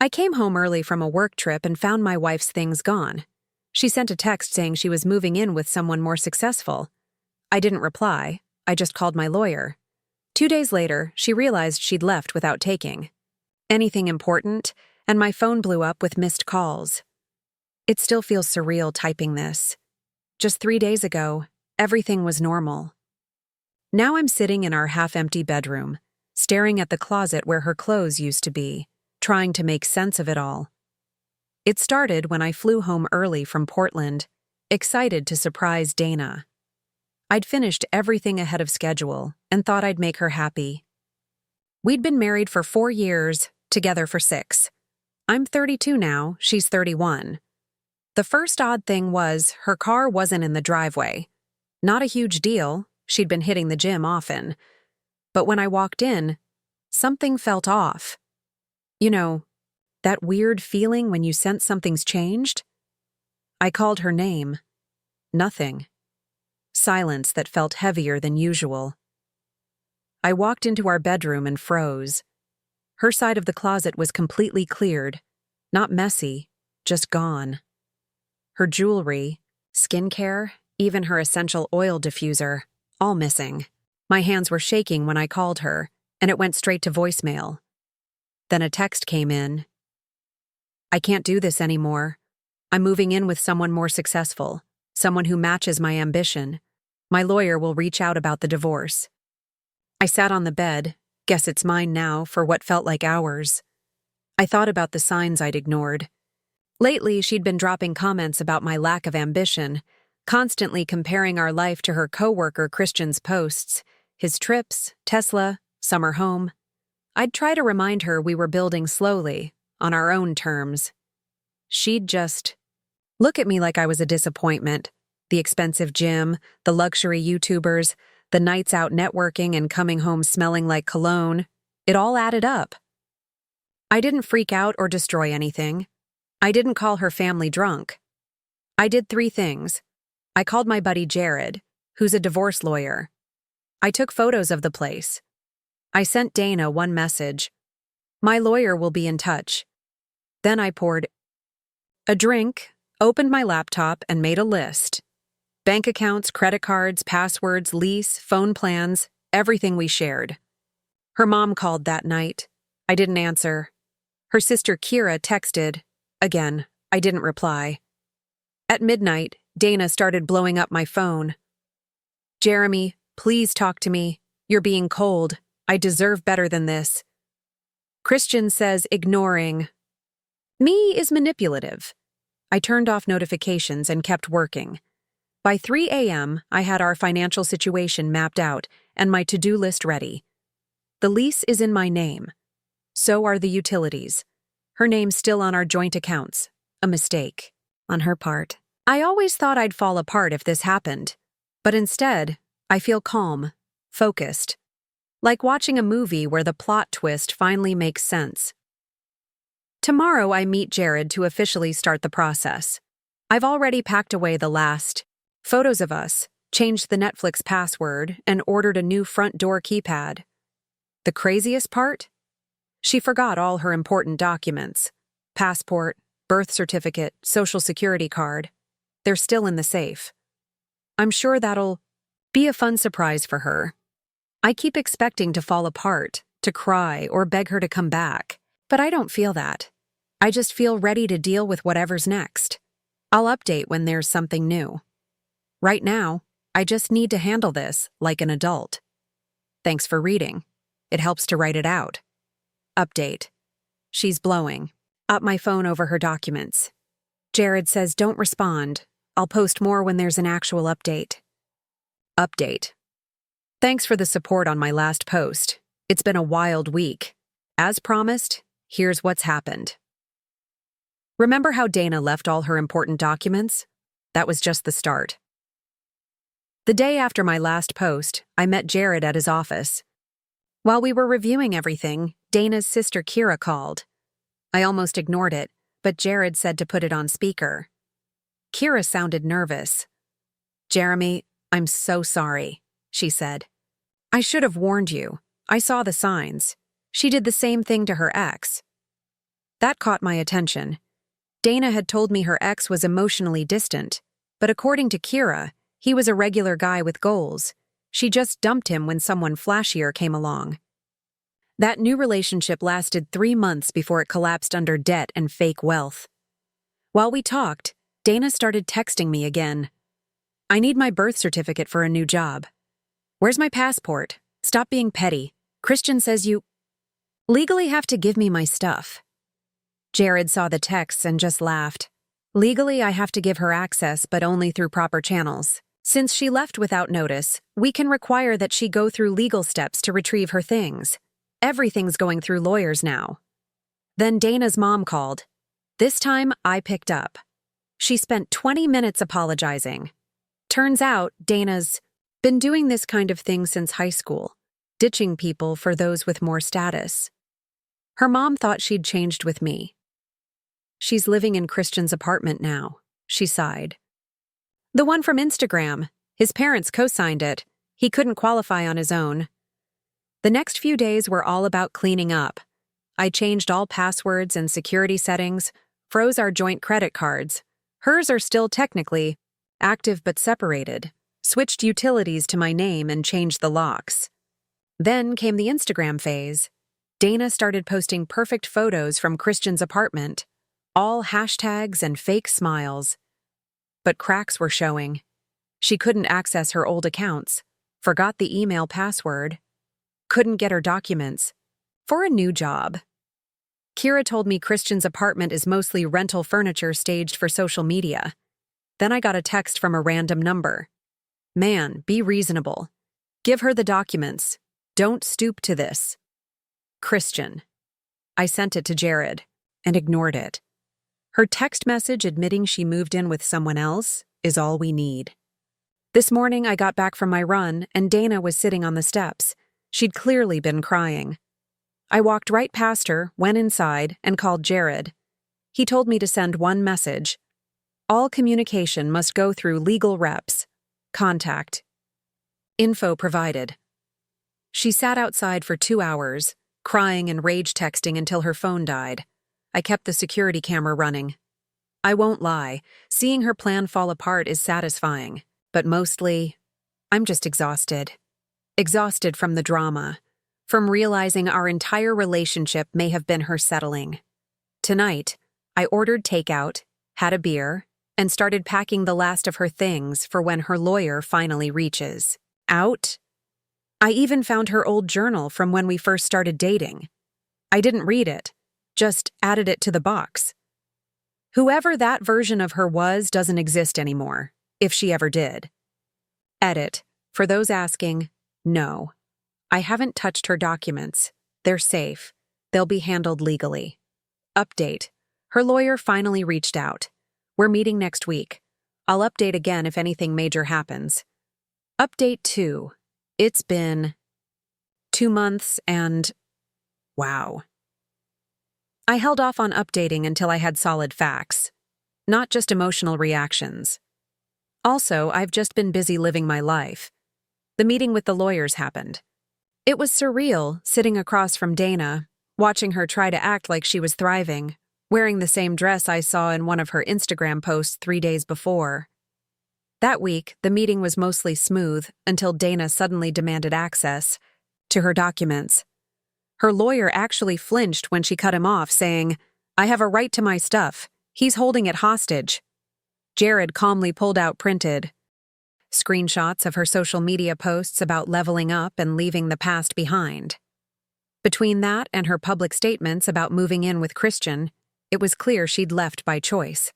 I came home early from a work trip and found my wife's things gone. She sent a text saying she was moving in with someone more successful. I didn't reply. I just called my lawyer. 2 days later, she realized she'd left without taking anything important, and my phone blew up with missed calls. It still feels surreal typing this. Just 3 days ago, everything was normal. Now I'm sitting in our half-empty bedroom, staring at the closet where her clothes used to be, trying to make sense of it all. It started when I flew home early from Portland, excited to surprise Dana. I'd finished everything ahead of schedule and thought I'd make her happy. We'd been married for 4 years, together for 6. I'm 32 now, she's 31. The first odd thing was her car wasn't in the driveway. Not a huge deal, she'd been hitting the gym often. But when I walked in, something felt off. You know, that weird feeling when you sense something's changed? I called her name. Nothing. Silence that felt heavier than usual. I walked into our bedroom and froze. Her side of the closet was completely cleared. Not messy, just gone. Her jewelry, skincare, even her essential oil diffuser, all missing. My hands were shaking when I called her, and it went straight to voicemail. Then a text came in. I can't do this anymore. I'm moving in with someone more successful, someone who matches my ambition. My lawyer will reach out about the divorce. I sat on the bed, guess it's mine now, for what felt like hours. I thought about the signs I'd ignored. Lately, she'd been dropping comments about my lack of ambition, constantly comparing our life to her coworker Christian's posts, his trips, Tesla, summer home. I'd try to remind her we were building slowly, on our own terms. She'd just look at me like I was a disappointment. The expensive gym, the luxury YouTubers, the nights out networking and coming home smelling like cologne. It all added up. I didn't freak out or destroy anything. I didn't call her family drunk. I did 3 things. I called my buddy Jared, who's a divorce lawyer. I took photos of the place. I sent Dana one message. My lawyer will be in touch. Then I poured a drink, opened my laptop, and made a list. Bank accounts, credit cards, passwords, lease, phone plans, everything we shared. Her mom called that night. I didn't answer. Her sister Kira texted. Again, I didn't reply. At midnight, Dana started blowing up my phone. Jeremy, please talk to me. You're being cold. I deserve better than this. Christian says ignoring me is manipulative. I turned off notifications and kept working. By 3 a.m., I had our financial situation mapped out and my to-do list ready. The lease is in my name. So are the utilities. Her name's still on our joint accounts. A mistake on her part. I always thought I'd fall apart if this happened. But instead, I feel calm, focused. Like watching a movie where the plot twist finally makes sense. Tomorrow I meet Jared to officially start the process. I've already packed away the last photos of us, changed the Netflix password, and ordered a new front door keypad. The craziest part? She forgot all her important documents. Passport, birth certificate, social security card. They're still in the safe. I'm sure that'll be a fun surprise for her. I keep expecting to fall apart, to cry, or beg her to come back. But I don't feel that. I just feel ready to deal with whatever's next. I'll update when there's something new. Right now, I just need to handle this like an adult. Thanks for reading. It helps to write it out. Update. She's blowing up my phone over her documents. Jared says don't respond. I'll post more when there's an actual update. Update. Thanks for the support on my last post. It's been a wild week. As promised, here's what's happened. Remember how Dana left all her important documents? That was just the start. The day after my last post, I met Jared at his office. While we were reviewing everything, Dana's sister Kira called. I almost ignored it, but Jared said to put it on speaker. Kira sounded nervous. Jeremy, I'm so sorry, she said. I should have warned you. I saw the signs. She did the same thing to her ex. That caught my attention. Dana had told me her ex was emotionally distant, but according to Kira, he was a regular guy with goals. She just dumped him when someone flashier came along. That new relationship lasted 3 months before it collapsed under debt and fake wealth. While we talked, Dana started texting me again. I need my birth certificate for a new job. Where's my passport? Stop being petty. Christian says you legally have to give me my stuff. Jared saw the texts and just laughed. Legally, I have to give her access, but only through proper channels. Since she left without notice, we can require that she go through legal steps to retrieve her things. Everything's going through lawyers now. Then Dana's mom called. This time, I picked up. She spent 20 minutes apologizing. Turns out, Dana's been doing this kind of thing since high school, ditching people for those with more status. Her mom thought she'd changed with me. She's living in Christian's apartment now, she sighed. The one from Instagram. His parents co-signed it. He couldn't qualify on his own. The next few days were all about cleaning up. I changed all passwords and security settings, froze our joint credit cards. Hers are still technically active but separated. Switched utilities to my name and changed the locks. Then came the Instagram phase. Dana started posting perfect photos from Christian's apartment, all hashtags and fake smiles. But cracks were showing. She couldn't access her old accounts, forgot the email password, couldn't get her documents for a new job. Kira told me Christian's apartment is mostly rental furniture staged for social media. Then I got a text from a random number. Man, be reasonable. Give her the documents. Don't stoop to this. Christian. I sent it to Jared and ignored it. Her text message admitting she moved in with someone else is all we need. This morning I got back from my run and Dana was sitting on the steps. She'd clearly been crying. I walked right past her, went inside, and called Jared. He told me to send one message. All communication must go through legal reps. Contact. Info provided. She sat outside for 2 hours, crying and rage texting until her phone died. I kept the security camera running. I won't lie, seeing her plan fall apart is satisfying, but mostly, I'm just exhausted. Exhausted from the drama, from realizing our entire relationship may have been her settling. Tonight, I ordered takeout, had a beer, and started packing the last of her things for when her lawyer finally reaches out. I even found her old journal from when we first started dating. I didn't read it, just added it to the box. Whoever that version of her was doesn't exist anymore, if she ever did. Edit. For those asking, no. I haven't touched her documents. They're safe. They'll be handled legally. Update. Her lawyer finally reached out. We're meeting next week. I'll update again if anything major happens. Update 2. It's been 2 months and wow. I held off on updating until I had solid facts, not just emotional reactions. Also, I've just been busy living my life. The meeting with the lawyers happened. It was surreal sitting across from Dana, watching her try to act like she was thriving, wearing the same dress I saw in one of her Instagram posts 3 days before. That week, the meeting was mostly smooth until Dana suddenly demanded access to her documents. Her lawyer actually flinched when she cut him off, saying, I have a right to my stuff. He's holding it hostage. Jared calmly pulled out printed screenshots of her social media posts about leveling up and leaving the past behind. Between that and her public statements about moving in with Christian, it was clear she'd left by choice.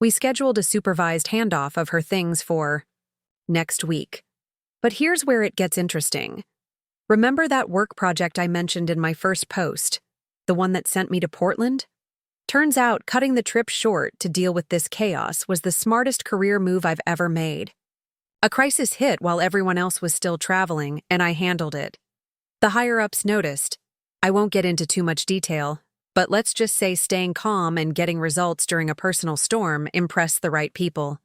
We scheduled a supervised handoff of her things for next week. But here's where it gets interesting. Remember that work project I mentioned in my first post, the one that sent me to Portland? Turns out cutting the trip short to deal with this chaos was the smartest career move I've ever made. A crisis hit while everyone else was still traveling, and I handled it. The higher-ups noticed. I won't get into too much detail, but let's just say staying calm and getting results during a personal storm impressed the right people.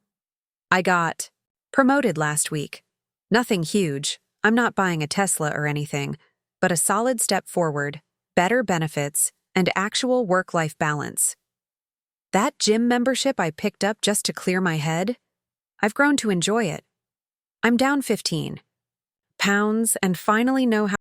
I got promoted last week. Nothing huge. I'm not buying a Tesla or anything, but a solid step forward, better benefits, and actual work-life balance. That gym membership I picked up just to clear my head, I've grown to enjoy it. I'm down 15 pounds and finally know how